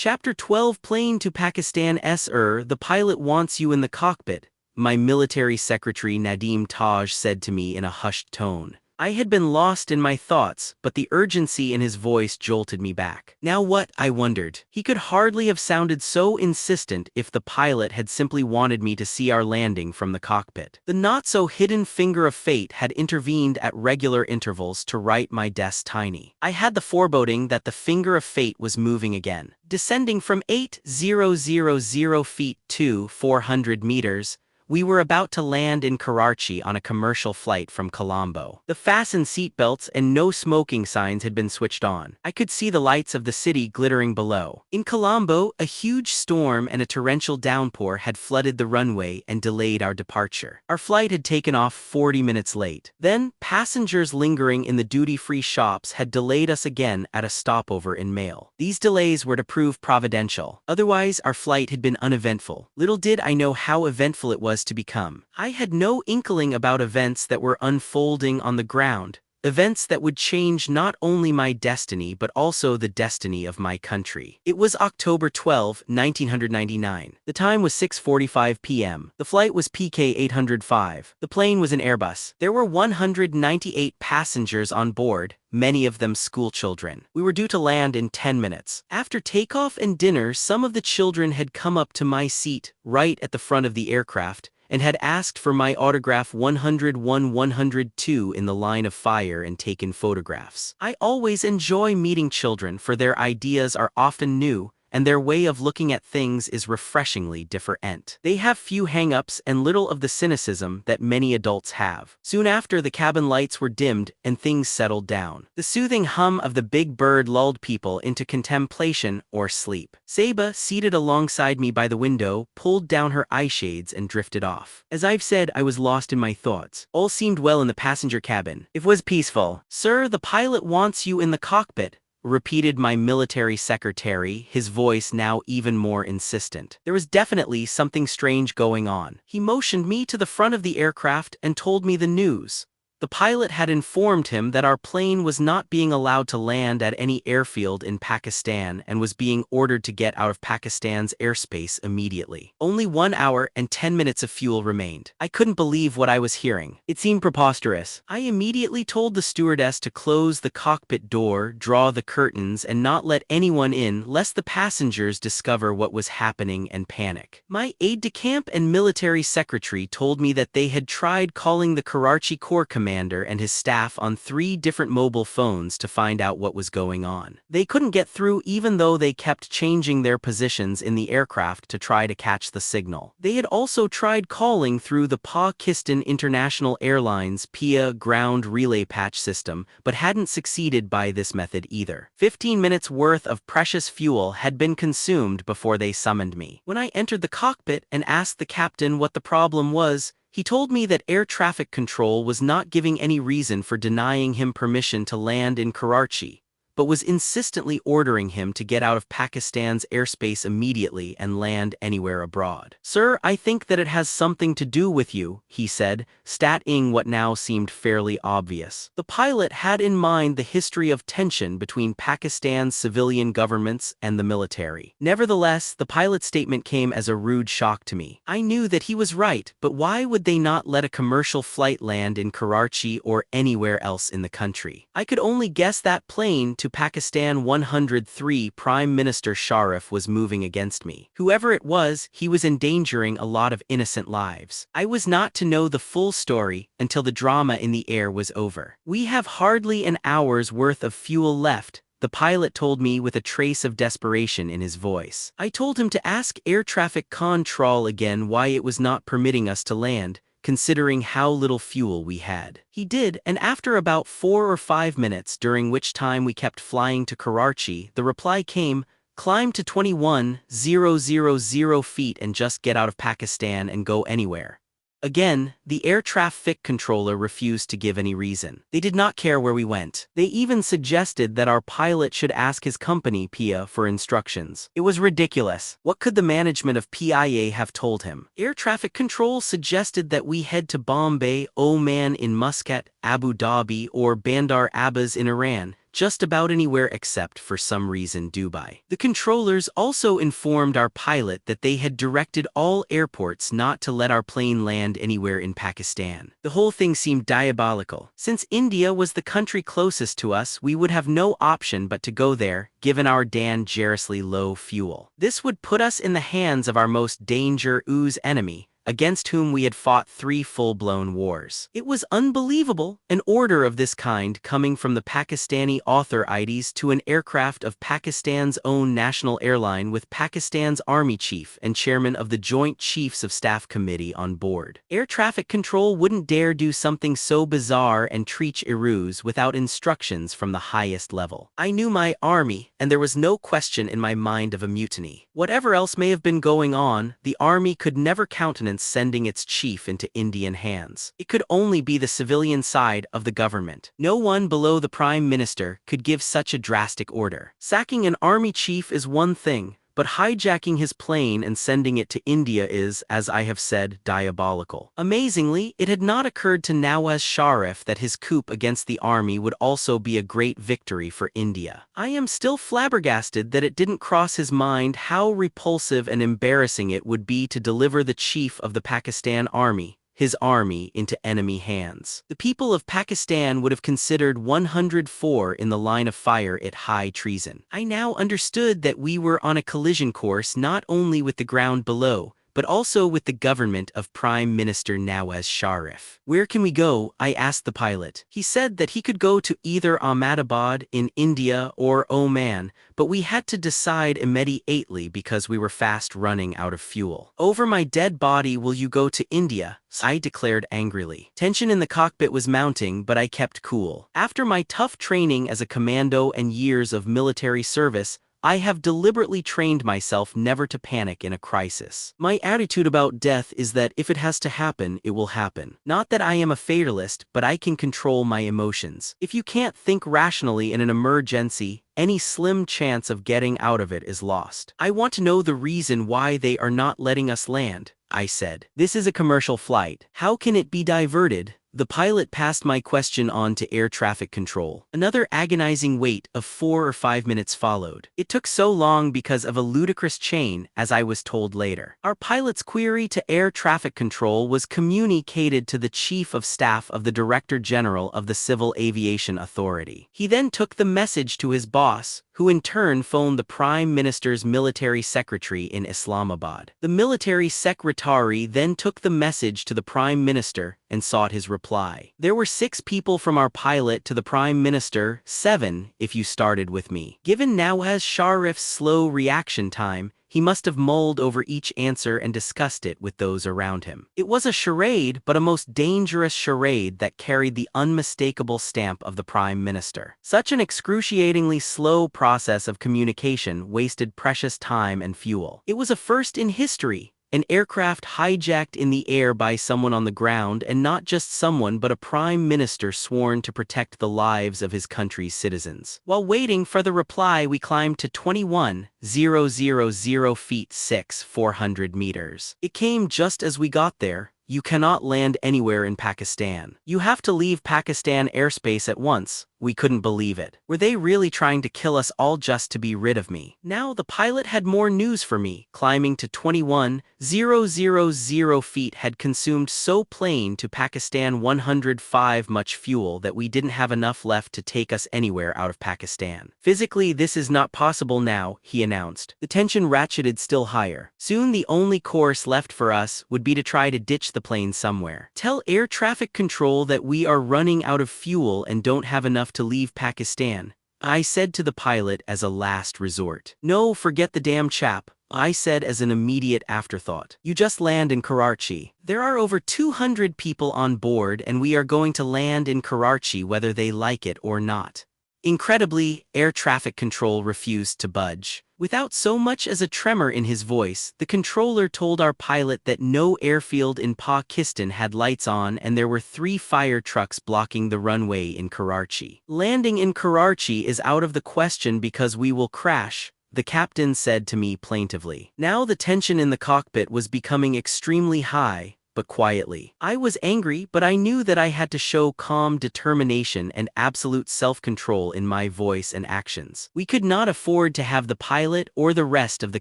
Chapter 12 Plane to Pakistan The pilot wants you in the cockpit, my military secretary Nadeem Taj said to me in a hushed tone. I had been lost in my thoughts, but the urgency in his voice jolted me back. Now what, I wondered. He could hardly have sounded so insistent if the pilot had simply wanted me to see our landing from the cockpit. The not-so-hidden finger of fate had intervened at regular intervals to write my death's tiny. I had the foreboding that the finger of fate was moving again. Descending from 8,000 feet to 400 meters, we were about to land in Karachi on a commercial flight from Colombo. The fastened seatbelts and no smoking signs had been switched on. I could see the lights of the city glittering below. In Colombo, a huge storm and a torrential downpour had flooded the runway and delayed our departure. Our flight had taken off 40 minutes late. Then, passengers lingering in the duty-free shops had delayed us again at a stopover in Mail. These delays were to prove providential. Otherwise, our flight had been uneventful. Little did I know how eventful it was to become. I had no inkling about events that were unfolding on the ground, events that would change not only my destiny but also the destiny of my country. It was October 12, 1999. The time was 6:45 p.m. The flight was PK 805. The plane was an Airbus. There were 198 passengers on board, many of them schoolchildren. We were due to land in 10 minutes. After takeoff and dinner, some of the children had come up to my seat right at the front of the aircraft and had asked for my autograph 101-102 in the line of fire and taken photographs. I always enjoy meeting children, for their ideas are often new, and their way of looking at things is refreshingly different. They have few hang-ups and little of the cynicism that many adults have. Soon after, the cabin lights were dimmed and things settled down. The soothing hum of the big bird lulled people into contemplation or sleep. Saba, seated alongside me by the window, pulled down her eye shades and drifted off. As I've said, I was lost in my thoughts. All seemed well in the passenger cabin. It was peaceful. "Sir, the pilot wants you in the cockpit," repeated my military secretary, his voice now even more insistent. There was definitely something strange going on. He motioned me to the front of the aircraft and told me the news. The pilot had informed him that our plane was not being allowed to land at any airfield in Pakistan and was being ordered to get out of Pakistan's airspace immediately. Only 1 hour and 10 minutes of fuel remained. I couldn't believe what I was hearing. It seemed preposterous. I immediately told the stewardess to close the cockpit door, draw the curtains, and not let anyone in lest the passengers discover what was happening and panic. My aide-de-camp and military secretary told me that they had tried calling the Karachi Corps commander and his staff on 3 different mobile phones to find out what was going on. They couldn't get through even though they kept changing their positions in the aircraft to try to catch the signal. They had also tried calling through the Pakistan International Airlines PIA ground relay patch system, but hadn't succeeded by this method either. 15 minutes worth of precious fuel had been consumed before they summoned me. When I entered the cockpit and asked the captain what the problem was, he told me that air traffic control was not giving any reason for denying him permission to land in Karachi, but was insistently ordering him to get out of Pakistan's airspace immediately and land anywhere abroad. "Sir, I think that it has something to do with you," he said, stating what now seemed fairly obvious. The pilot had in mind the history of tension between Pakistan's civilian governments and the military. Nevertheless, the pilot's statement came as a rude shock to me. I knew that he was right, but why would they not let a commercial flight land in Karachi or anywhere else in the country? I could only guess that plane to Pakistan 103 Prime Minister Sharif was moving against me. Whoever it was, he was endangering a lot of innocent lives. I was not to know the full story until the drama in the air was over. "We have hardly an hour's worth of fuel left," the pilot told me with a trace of desperation in his voice. I told him to ask air traffic control again why it was not permitting us to land, considering how little fuel we had. He did, and after about 4 or 5 minutes, during which time we kept flying to Karachi, the reply came, "Climb to 21,000 feet and just get out of Pakistan and go anywhere." Again, the air traffic controller refused to give any reason. They did not care where we went. They even suggested that our pilot should ask his company, PIA, for instructions. It was ridiculous. What could the management of PIA have told him? Air traffic control suggested that we head to Bombay, Oman in Muscat, Abu Dhabi, or Bandar Abbas in Iran, just about anywhere except for some reason Dubai. The controllers also informed our pilot that they had directed all airports not to let our plane land anywhere in Pakistan. The whole thing seemed diabolical. Since India was the country closest to us, we would have no option but to go there, given our dangerously low fuel. This would put us in the hands of our most dangerous enemy, against whom we had fought 3 full-blown wars. It was unbelievable, an order of this kind coming from the Pakistani authorities to an aircraft of Pakistan's own national airline with Pakistan's army chief and chairman of the Joint Chiefs of Staff Committee on board. Air traffic control wouldn't dare do something so bizarre and treacherous without instructions from the highest level. I knew my army, and there was no question in my mind of a mutiny. Whatever else may have been going on, the army could never countenance sending its chief into Indian hands. It could only be the civilian side of the government. No one below the Prime Minister could give such a drastic order. Sacking an army chief is one thing, but hijacking his plane and sending it to India is, as I have said, diabolical. Amazingly, it had not occurred to Nawaz Sharif that his coup against the army would also be a great victory for India. I am still flabbergasted that it didn't cross his mind how repulsive and embarrassing it would be to deliver the chief of the Pakistan army, his army, into enemy hands. The people of Pakistan would have considered 104 in the line of fire it high treason. I now understood that we were on a collision course not only with the ground below, but also with the government of Prime Minister Nawaz Sharif. "Where can we go?" I asked the pilot. He said that he could go to either Ahmedabad in India or Oman, but we had to decide immediately because we were fast running out of fuel. "Over my dead body will you go to India?" I declared angrily. Tension in the cockpit was mounting, but I kept cool. After my tough training as a commando and years of military service, I have deliberately trained myself never to panic in a crisis. My attitude about death is that if it has to happen, it will happen. Not that I am a fatalist, but I can control my emotions. If you can't think rationally in an emergency, any slim chance of getting out of it is lost. "I want to know the reason why they are not letting us land," I said. "This is a commercial flight. How can it be diverted?" The pilot passed my question on to air traffic control. Another agonizing wait of 4 or 5 minutes followed. It took so long because of a ludicrous chain, as I was told later. Our pilot's query to air traffic control was communicated to the Chief of Staff of the Director General of the Civil Aviation Authority. He then took the message to his boss, who in turn phoned the Prime Minister's military secretary in Islamabad. The military secretary then took the message to the Prime Minister and sought his reply. There were 6 people from our pilot to the Prime Minister, 7 if you started with me. Given Nawaz Sharif's slow reaction time, he must have mulled over each answer and discussed it with those around him. It was a charade, but a most dangerous charade that carried the unmistakable stamp of the Prime Minister. Such an excruciatingly slow process of communication wasted precious time and fuel. It was a first in history. An aircraft hijacked in the air by someone on the ground, and not just someone but a prime minister sworn to protect the lives of his country's citizens. While waiting for the reply, we climbed to 21,000 feet 400 meters. It came just as we got there. "You cannot land anywhere in Pakistan. You have to leave Pakistan airspace at once." We couldn't believe it. Were they really trying to kill us all just to be rid of me? Now the pilot had more news for me. Climbing to 21,000 feet had consumed so plain to Pakistan 105 much fuel that we didn't have enough left to take us anywhere out of Pakistan. "Physically, this is not possible now," he announced. The tension ratcheted still higher. Soon the only course left for us would be to try to ditch the plane somewhere. "Tell air traffic control that we are running out of fuel and don't have enough to leave Pakistan," I said to the pilot as a last resort. "No, forget the damn chap," I said as an immediate afterthought. "You just land in Karachi. There are over 200 people on board and we are going to land in Karachi whether they like it or not." Incredibly, air traffic control refused to budge. Without so much as a tremor in his voice, the controller told our pilot that no airfield in Pakistan had lights on and there were 3 fire trucks blocking the runway in Karachi. "Landing in Karachi is out of the question because we will crash," the captain said to me plaintively. Now the tension in the cockpit was becoming extremely high. but quietly. I was angry, but I knew that I had to show calm determination and absolute self-control in my voice and actions. We could not afford to have the pilot or the rest of the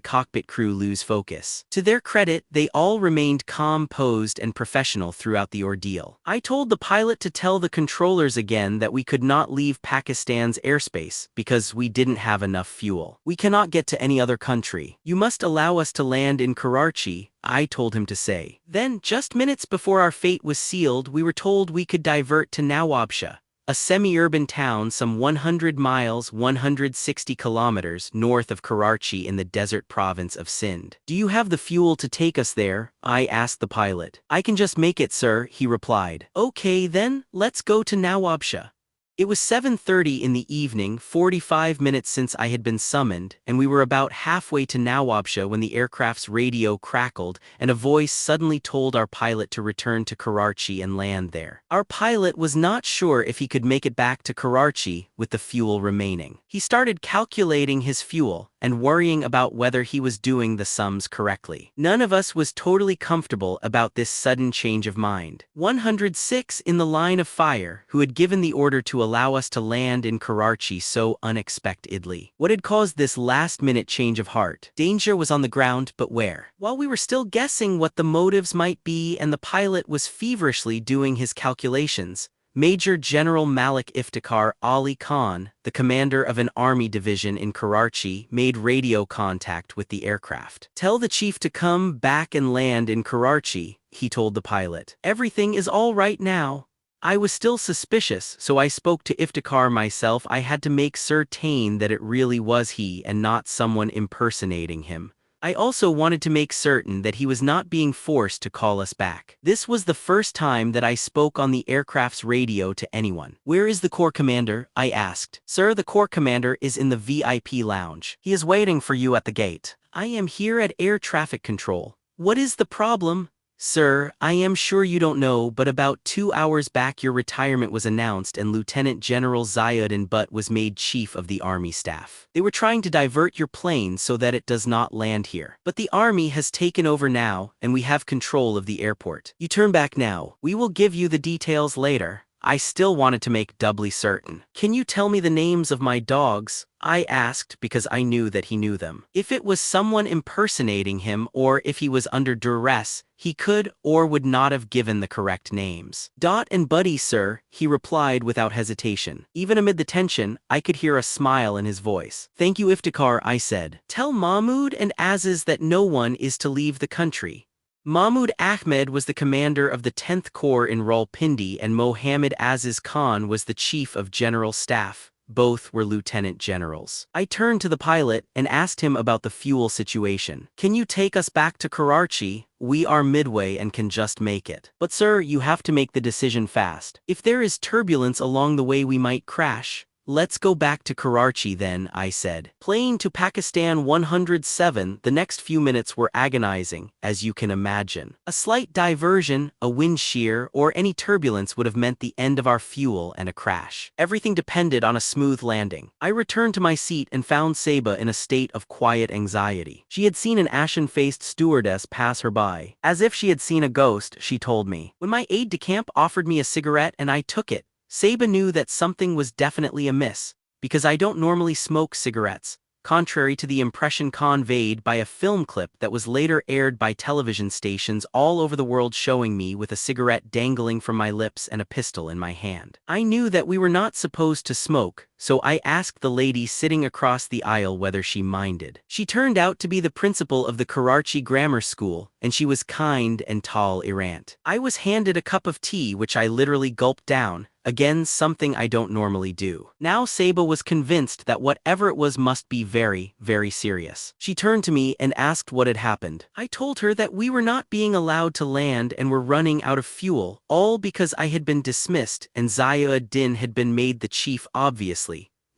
cockpit crew lose focus. To their credit, they all remained calm, posed, and professional throughout the ordeal. I told the pilot to tell the controllers again that we could not leave Pakistan's airspace because we didn't have enough fuel. We cannot get to any other country. You must allow us to land in Karachi, I told him to say. Then, just minutes before our fate was sealed, we were told we could divert to Nawabshah, a semi-urban town some 100 miles 160 kilometers north of Karachi in the desert province of Sindh. Do you have the fuel to take us there? I asked the pilot. I can just make it, sir, he replied. Okay then, let's go to Nawabshah. It was 7:30 in the evening, 45 minutes since I had been summoned, and we were about halfway to Nawabshah when the aircraft's radio crackled and a voice suddenly told our pilot to return to Karachi and land there. Our pilot was not sure if he could make it back to Karachi with the fuel remaining. He started calculating his fuel and worrying about whether he was doing the sums correctly. None of us was totally comfortable about this sudden change of mind. 106 in the line of fire, who had given the order to allow us to land in Karachi so unexpectedly. What had caused this last-minute change of heart? Danger was on the ground, but where? While we were still guessing what the motives might be and the pilot was feverishly doing his calculations, Major General Malik Iftikhar Ali Khan, the commander of an army division in Karachi, made radio contact with the aircraft. Tell the chief to come back and land in Karachi, he told the pilot. Everything is all right now. I was still suspicious, so I spoke to Iftikhar myself. I had to make certain that it really was he and not someone impersonating him. I also wanted to make certain that he was not being forced to call us back. This was the first time that I spoke on the aircraft's radio to anyone. Where is the Corps Commander? I asked. Sir, the Corps Commander is in the VIP lounge. He is waiting for you at the gate. I am here at Air Traffic Control. What is the problem? Sir, I am sure you don't know, but about 2 hours back your retirement was announced and Lieutenant General Ziauddin Butt was made Chief of the Army Staff. They were trying to divert your plane so that it does not land here. But the Army has taken over now, and we have control of the airport. You turn back now. We will give you the details later. I still wanted to make doubly certain. Can you tell me the names of my dogs? I asked because I knew that he knew them. If it was someone impersonating him or if he was under duress, he could or would not have given the correct names. Dot and Buddy, sir, he replied without hesitation. Even amid the tension, I could hear a smile in his voice. Thank you, Iftikhar, I said. Tell Mahmoud and Aziz that no one is to leave the country. Mahmoud Ahmed was the commander of the 10th Corps in Rawalpindi and Mohammed Aziz Khan was the chief of general staff. Both were lieutenant generals. I turned to the pilot and asked him about the fuel situation. Can you take us back to Karachi? We are midway and can just make it. But sir, you have to make the decision fast. If there is turbulence along the way we might crash. Let's go back to Karachi then, I said. Plane to Pakistan 107, the next few minutes were agonizing, as you can imagine. A slight diversion, a wind shear, or any turbulence would have meant the end of our fuel and a crash. Everything depended on a smooth landing. I returned to my seat and found Saba in a state of quiet anxiety. She had seen an ashen-faced stewardess pass her by. As if she had seen a ghost, she told me. When my aide-de-camp offered me a cigarette and I took it, Saba knew that something was definitely amiss, because I don't normally smoke cigarettes, contrary to the impression conveyed by a film clip that was later aired by television stations all over the world showing me with a cigarette dangling from my lips and a pistol in my hand. I knew that we were not supposed to smoke, so I asked the lady sitting across the aisle whether she minded. She turned out to be the principal of the Karachi Grammar School, and she was kind and tall errant. I was handed a cup of tea which I literally gulped down, again something I don't normally do. Now Saba was convinced that whatever it was must be very, very serious. She turned to me and asked what had happened. I told her that we were not being allowed to land and were running out of fuel, all because I had been dismissed and Ziauddin had been made the chief obviously.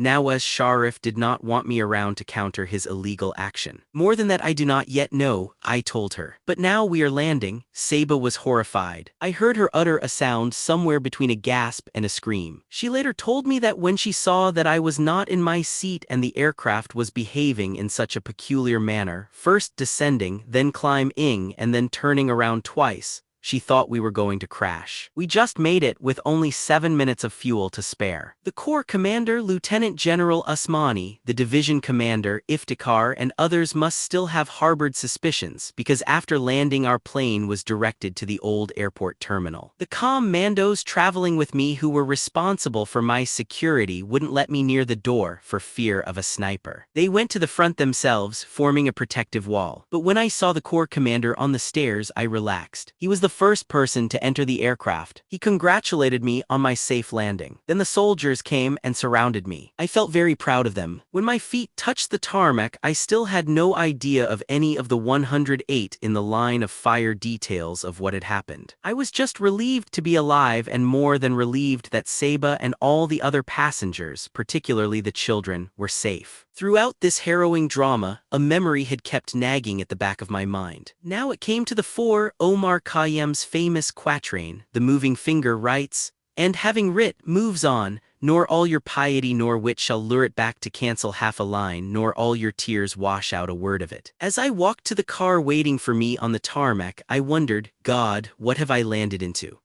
Nawaz Sharif did not want me around to counter his illegal action. More than that I do not yet know, I told her. But now we are landing. Saba was horrified. I heard her utter a sound somewhere between a gasp and a scream. She later told me that when she saw that I was not in my seat and the aircraft was behaving in such a peculiar manner, first descending, then climbing, and then turning around twice, she thought we were going to crash. We just made it with only 7 minutes of fuel to spare. The Corps Commander Lieutenant General Usmani, the Division Commander Iftikhar, and others must still have harbored suspicions because after landing our plane was directed to the old airport terminal. The commandos traveling with me who were responsible for my security wouldn't let me near the door for fear of a sniper. They went to the front themselves, forming a protective wall. But when I saw the Corps Commander on the stairs, I relaxed. He was the first person to enter the aircraft. He congratulated me on my safe landing. Then the soldiers came and surrounded me. I felt very proud of them. When my feet touched the tarmac, I still had no idea of any of the 108 in the line of fire details of what had happened. I was just relieved to be alive and more than relieved that Saba and all the other passengers, particularly the children, were safe. Throughout this harrowing drama, a memory had kept nagging at the back of my mind. Now it came to the fore. Omar Khayyam's famous quatrain, "The moving finger writes, and having writ, moves on, nor all your piety nor wit shall lure it back to cancel half a line, nor all your tears wash out a word of it." As I walked to the car waiting for me on the tarmac, I wondered, God, what have I landed into?